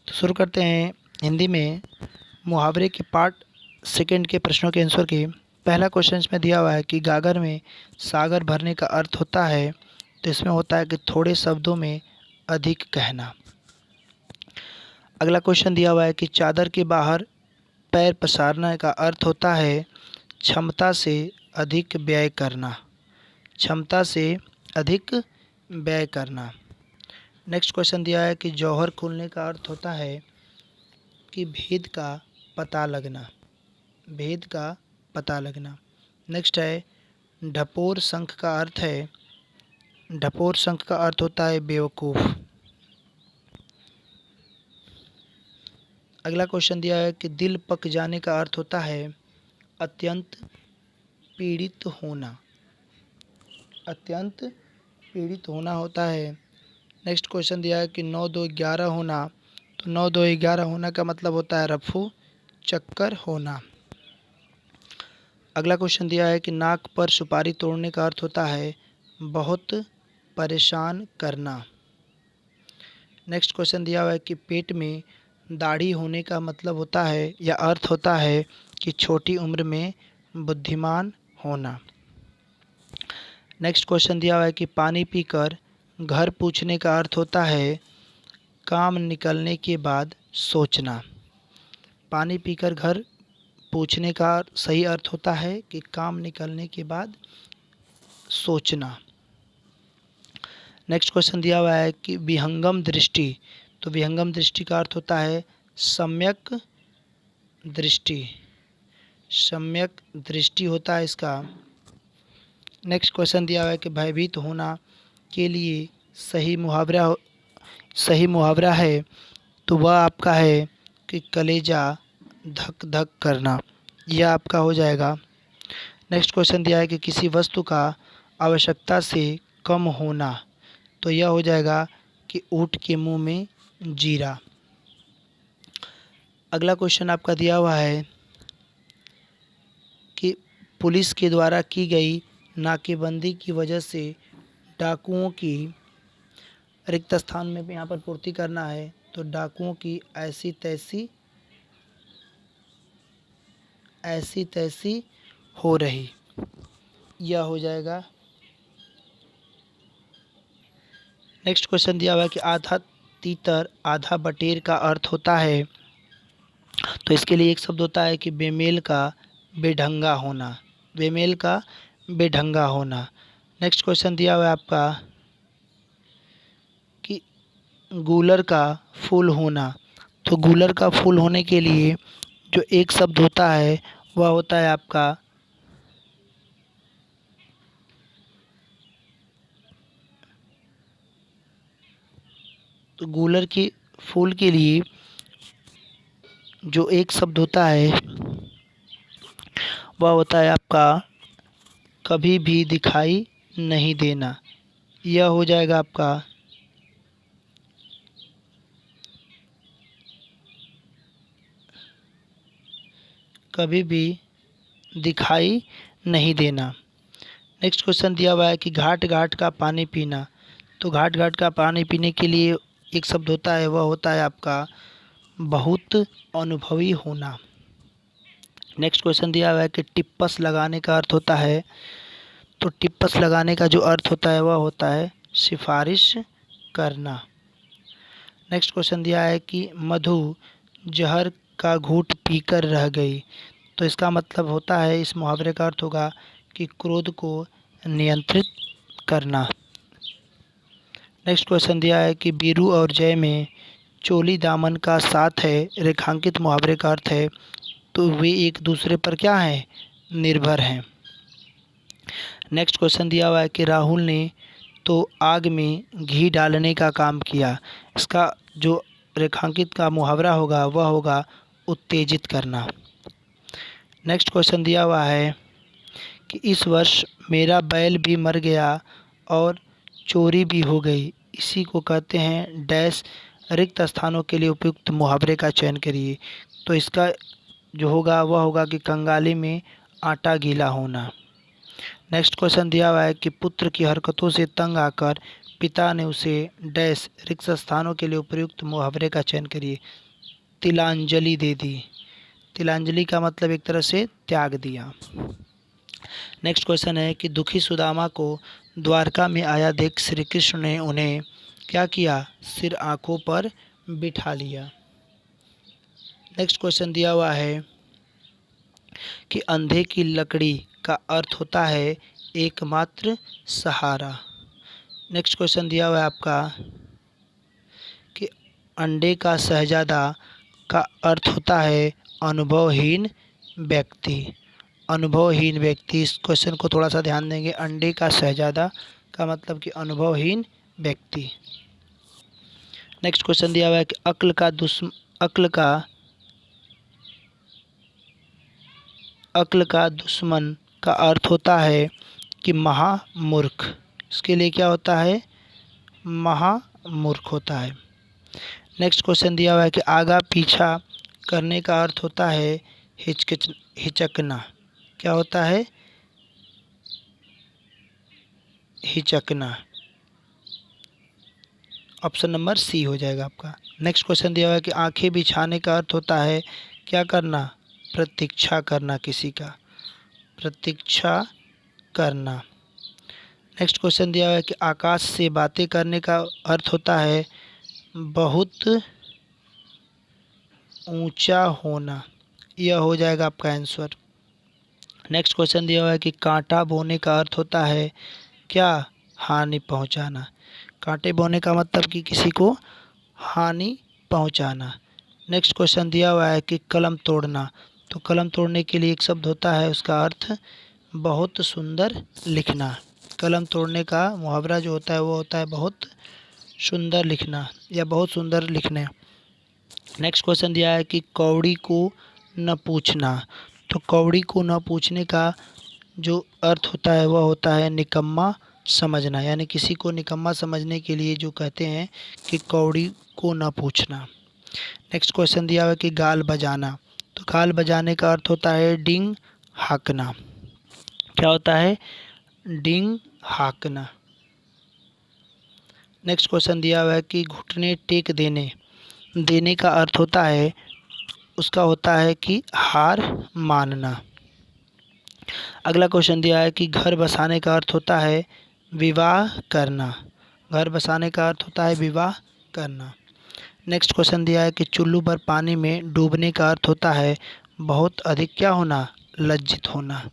तो शुरू करते हैं हिंदी में मुहावरे के पार्ट सेकंड के प्रश्नों के आंसर के। पहला क्वेश्चन इसमें दिया हुआ है कि गागर में सागर भरने का अर्थ होता है, तो इसमें होता है कि थोड़े शब्दों में अधिक कहना। अगला क्वेश्चन दिया हुआ है कि चादर के बाहर पैर पसारने का अर्थ होता है क्षमता से अधिक व्यय करना। क्षमता से अधिक व्यय करना। नेक्स्ट क्वेश्चन दिया है कि जौहर खुलने का अर्थ होता है कि भेद का पता लगना। भेद का पता लगना। नेक्स्ट है ढपोर शंख का अर्थ है, ढपोर शंख का अर्थ होता है बेवकूफ़। अगला क्वेश्चन दिया है कि दिल पक जाने का अर्थ होता है अत्यंत पीड़ित होना। अत्यंत पीड़ित होना होता है। नेक्स्ट क्वेश्चन दिया है कि 9 2 11 होना, तो 9 2 11 होना का मतलब होता है रफू चक्कर होना। अगला क्वेश्चन दिया है कि नाक पर सुपारी तोड़ने का अर्थ होता है बहुत परेशान करना। नेक्स्ट क्वेश्चन दिया हुआ है कि पेट में दाढ़ी होने का मतलब होता है या अर्थ होता है कि छोटी उम्र में बुद्धिमान होना। नेक्स्ट क्वेश्चन दिया हुआ है कि पानी पीकर घर पूछने का अर्थ होता है काम निकलने के बाद सोचना। पानी पीकर घर पूछने का सही अर्थ होता है कि काम निकलने के बाद सोचना। नेक्स्ट क्वेश्चन दिया हुआ है कि विहंगम दृष्टि, तो विहंगम दृष्टि का अर्थ होता है सम्यक दृष्टि। सम्यक दृष्टि होता है इसका। नेक्स्ट क्वेश्चन दिया हुआ है कि भयभीत होना के लिए सही मुहावरा है, तो वह आपका है कि कलेजा धक धक करना। यह आपका हो जाएगा। नेक्स्ट क्वेश्चन दिया है कि किसी वस्तु का आवश्यकता से कम होना, तो यह हो जाएगा कि ऊँट के मुंह में जीरा। अगला क्वेश्चन आपका दिया हुआ है कि पुलिस के द्वारा की गई नाकेबंदी की वजह से डाकुओं की रिक्त स्थान में यहाँ पर पूर्ति करना है, तो डाकुओं की ऐसी तैसी हो रही। यह हो जाएगा। नेक्स्ट क्वेश्चन दिया हुआ है कि आधा तीतर आधा बटेर का अर्थ होता है, तो इसके लिए एक शब्द होता है कि बेमेल का बेढंगा होना। बेमेल का बेढंगा होना। नेक्स्ट क्वेश्चन दिया हुआ है आपका कि गूलर का फूल होना, तो गूलर का फूल होने के लिए जो एक शब्द होता है वह होता है आपका तो गूलर के फूल के लिए जो एक शब्द होता है वह होता है आपका कभी भी दिखाई नहीं देना। यह हो जाएगा आपका कभी भी दिखाई नहीं देना। नेक्स्ट क्वेश्चन दिया हुआ है कि घाट घाट का पानी पीना, तो घाट घाट का पानी पीने के लिए एक शब्द होता है वह होता है आपका बहुत अनुभवी होना। नेक्स्ट क्वेश्चन दिया हुआ है कि टिप्पस लगाने का अर्थ होता है, तो टिप्पस लगाने का जो अर्थ होता है वह होता है सिफारिश करना। नेक्स्ट क्वेश्चन दिया है कि मधु जहर का घूंट पीकर रह गई, तो इसका मतलब होता है, इस मुहावरे का अर्थ होगा कि क्रोध को नियंत्रित करना। नेक्स्ट क्वेश्चन दिया है कि बीरू और जय में चोली दामन का साथ है रेखांकित मुहावरे का अर्थ है, तो वे एक दूसरे पर क्या हैं निर्भर हैं। नेक्स्ट क्वेश्चन दिया हुआ है कि राहुल ने तो आग में घी डालने का काम किया। इसका जो रेखांकित का मुहावरा होगा वह होगा उत्तेजित करना। नेक्स्ट क्वेश्चन दिया हुआ है कि इस वर्ष मेरा बैल भी मर गया और चोरी भी हो गई, इसी को कहते हैं डैश। रिक्त स्थानों के लिए उपयुक्त मुहावरे का चयन करिए, तो इसका जो होगा वह होगा कि कंगाली में आटा गीला होना। नेक्स्ट क्वेश्चन दिया हुआ है कि पुत्र की हरकतों से तंग आकर पिता ने उसे डैश रिक्त स्थानों के लिए उपयुक्त मुहावरे का चयन करिए। तिलांजलि दे दी। तिलांजलि का मतलब एक तरह से त्याग दिया। नेक्स्ट क्वेश्चन है कि दुखी सुदामा को द्वारका में आया देख श्री कृष्ण ने उन्हें क्या किया? सिर आंखों पर बिठा लिया। नेक्स्ट क्वेश्चन दिया हुआ है कि अंधे की लकड़ी का अर्थ होता है एकमात्र सहारा। नेक्स्ट क्वेश्चन दिया हुआ है आपका कि अंडे का शहजादा का अर्थ होता है अनुभवहीन व्यक्ति। अनुभवहीन व्यक्ति, इस क्वेश्चन को थोड़ा सा ध्यान देंगे। अंडे का शहजादा का मतलब कि अनुभवहीन व्यक्ति। नेक्स्ट क्वेश्चन दिया हुआ है कि अक्ल का दुश्मन का अर्थ होता है कि महामूर्ख। इसके लिए क्या होता है? महामूर्ख होता है। नेक्स्ट क्वेश्चन दिया हुआ है कि आगा पीछा करने का अर्थ होता है हिचकना। क्या होता है? हिचकना। ऑप्शन नंबर सी हो जाएगा आपका। नेक्स्ट क्वेश्चन दिया हुआ है कि आंखें बिछाने का अर्थ होता है क्या करना? प्रतीक्षा करना, किसी का प्रतीक्षा करना। नेक्स्ट क्वेश्चन दिया हुआ है कि आकाश से बातें करने का अर्थ होता है बहुत ऊंचा होना। यह हो जाएगा आपका आंसर। नेक्स्ट क्वेश्चन दिया हुआ है कि कांटा बोने का अर्थ होता है क्या? हानि पहुंचाना। कांटे बोने का मतलब कि किसी को हानि पहुंचाना। नेक्स्ट क्वेश्चन दिया हुआ है कि कलम तोड़ना। तो कलम तोड़ने के लिए एक शब्द होता है, उसका अर्थ बहुत सुंदर लिखना। कलम तोड़ने का मुहावरा जो होता है वो होता है बहुत सुंदर लिखना या बहुत सुंदर लिखने। नेक्स्ट क्वेश्चन दिया है कि कौड़ी को न पूछना। तो कौड़ी को न पूछने का जो अर्थ होता है वह होता है निकम्मा समझना, यानी किसी को निकम्मा समझने के लिए जो कहते हैं कि कौड़ी को न पूछना। नेक्स्ट क्वेश्चन दिया हुआ है कि गाल बजाना। तो गाल बजाने का अर्थ होता है डींग हाँकना। क्या होता है? डींग हाँकना। नेक्स्ट क्वेश्चन दिया हुआ है कि घुटने टेक देने। देने का अर्थ होता है, उसका होता है कि हार मानना। अगला क्वेश्चन दिया है कि घर बसाने का अर्थ होता है विवाह करना। घर बसाने का अर्थ होता है विवाह करना। नेक्स्ट क्वेश्चन दिया है कि चुल्लू पर पानी में डूबने का अर्थ होता है बहुत अधिक क्या होना? लज्जित होना।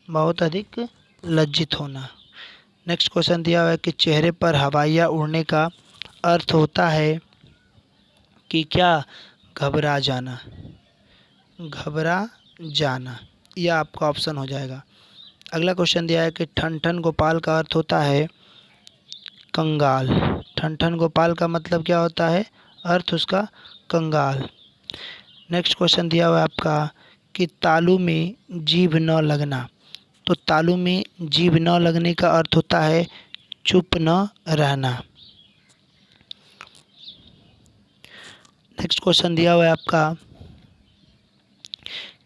बहुत अधिक लज्जित होना। नेक्स्ट क्वेश्चन दिया हुआ है कि चेहरे पर हवाइयाँ उड़ने का अर्थ होता है कि क्या? घबरा जाना। घबरा जाना, यह आपका ऑप्शन हो जाएगा। अगला क्वेश्चन दिया है कि ठन ठन गोपाल का अर्थ होता है कंगाल। ठन ठन गोपाल का मतलब क्या होता है? अर्थ उसका कंगाल। नेक्स्ट क्वेश्चन दिया हुआ है आपका कि तालू में जीभ न लगना। तो तालू में जीभ न लगने का अर्थ होता है चुप न रहना। नेक्स्ट क्वेश्चन दिया हुआ है आपका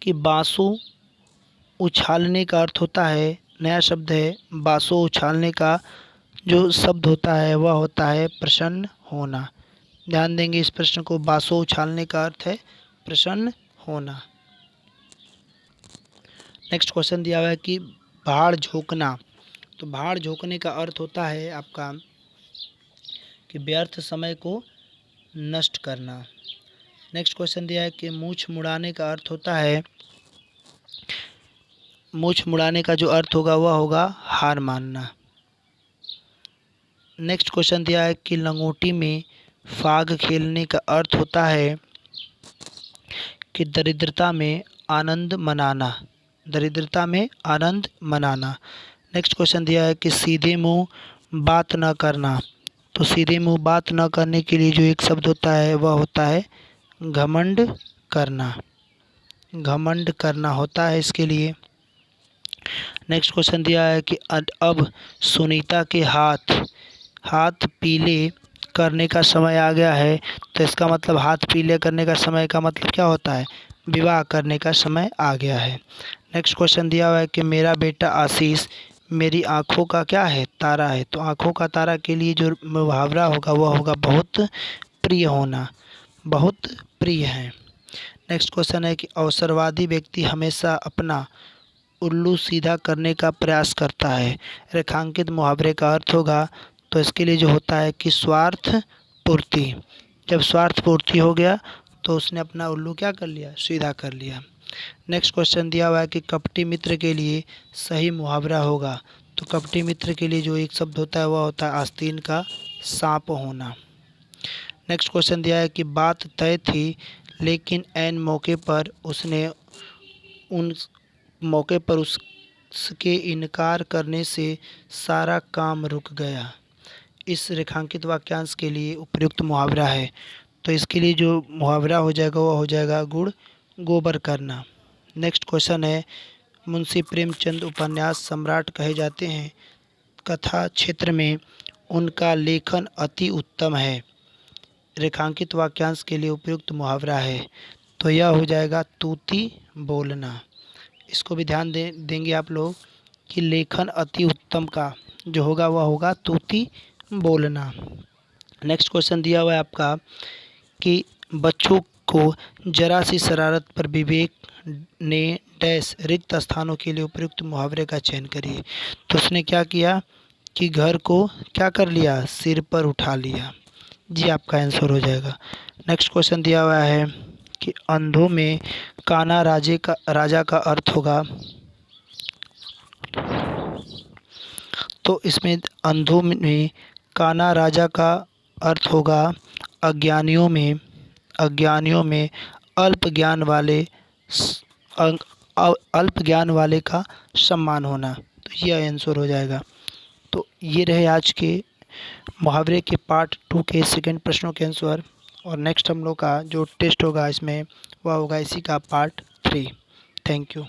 कि बांसुर उछालने का अर्थ होता है, नया शब्द है, बांसुर उछालने का जो शब्द होता है वह होता है प्रसन्न होना। ध्यान देंगे इस प्रश्न को। बांसुर उछालने का अर्थ है प्रसन्न होना। नेक्स्ट क्वेश्चन दिया हुआ है कि भाड़ झोंकना। तो भाड़ झोंकने का अर्थ होता है आपका कि व्यर्थ समय को नष्ट करना। नेक्स्ट क्वेश्चन दिया है कि मूछ मुड़ाने का अर्थ होता है, मूछ मुड़ाने का जो अर्थ होगा वह होगा हार मानना। नेक्स्ट क्वेश्चन दिया है कि लंगोटी में फाग खेलने का अर्थ होता है कि दरिद्रता में आनंद मनाना। दरिद्रता में आनंद मनाना। नेक्स्ट क्वेश्चन दिया है कि सीधे मुंह बात न करना। तो सीधे मुंह बात न करने के लिए जो एक शब्द होता है वह होता है घमंड करना। घमंड करना होता है इसके लिए। नेक्स्ट क्वेश्चन दिया है कि अब सुनीता के हाथ पीले करने का समय आ गया है। तो इसका मतलब हाथ पीले करने का समय का मतलब क्या होता है? विवाह करने का समय आ गया है। नेक्स्ट क्वेश्चन दिया हुआ है कि मेरा बेटा आशीष मेरी आँखों का क्या है, तारा है। तो आँखों का तारा के लिए जो मुहावरा होगा वह होगा बहुत प्रिय होना, बहुत प्रिय है। नेक्स्ट क्वेश्चन है कि अवसरवादी व्यक्ति हमेशा अपना उल्लू सीधा करने का प्रयास करता है। रेखांकित मुहावरे का अर्थ होगा, तो इसके लिए जो होता है कि स्वार्थ पूर्ति। जब स्वार्थ पूर्ति हो गया तो उसने अपना उल्लू क्या कर लिया, सीधा कर लिया। नेक्स्ट क्वेश्चन दिया हुआ है कि कपटी मित्र के लिए सही मुहावरा होगा। तो कपटी मित्र के लिए जो एक शब्द होता है वह होता है आस्तीन का सांप होना। नेक्स्ट क्वेश्चन दिया है कि बात तय थी लेकिन ऐन मौके पर उसके इनकार करने से सारा काम रुक गया। इस रेखांकित वाक्यांश के लिए उपयुक्त मुहावरा है। तो इसके लिए जो मुहावरा हो जाएगा वह हो जाएगा गुड़ गोबर करना। नेक्स्ट क्वेश्चन है, मुंशी प्रेमचंद उपन्यास सम्राट कहे जाते हैं। कथा क्षेत्र में उनका लेखन अति उत्तम है। रेखांकित वाक्यांश के लिए उपयुक्त मुहावरा है। तो यह हो जाएगा तूती बोलना। इसको भी ध्यान देंगे आप लोग कि लेखन अति उत्तम का जो होगा वह होगा तूती बोलना। नेक्स्ट क्वेश्चन दिया हुआ है आपका कि बच्चों को जरा सी शरारत पर विवेक ने डैश रिक्त स्थानों के लिए उपयुक्त मुहावरे का चयन करिए। तो उसने क्या किया कि घर को क्या कर लिया, सिर पर उठा लिया। जी आपका आंसर हो जाएगा। नेक्स्ट क्वेश्चन दिया हुआ है कि अंधों में काना राजा का अर्थ होगा। तो इसमें अंधों में काना राजा का अर्थ होगा अज्ञानियों में अल्प ज्ञान वाले का सम्मान होना। तो यह आंसर हो जाएगा। तो ये रहे आज के मुहावरे के पार्ट 2 के सेकंड प्रश्नों के आंसर। और नेक्स्ट हम लोग का जो टेस्ट होगा इसमें वह होगा इसी का पार्ट 3। Thank you.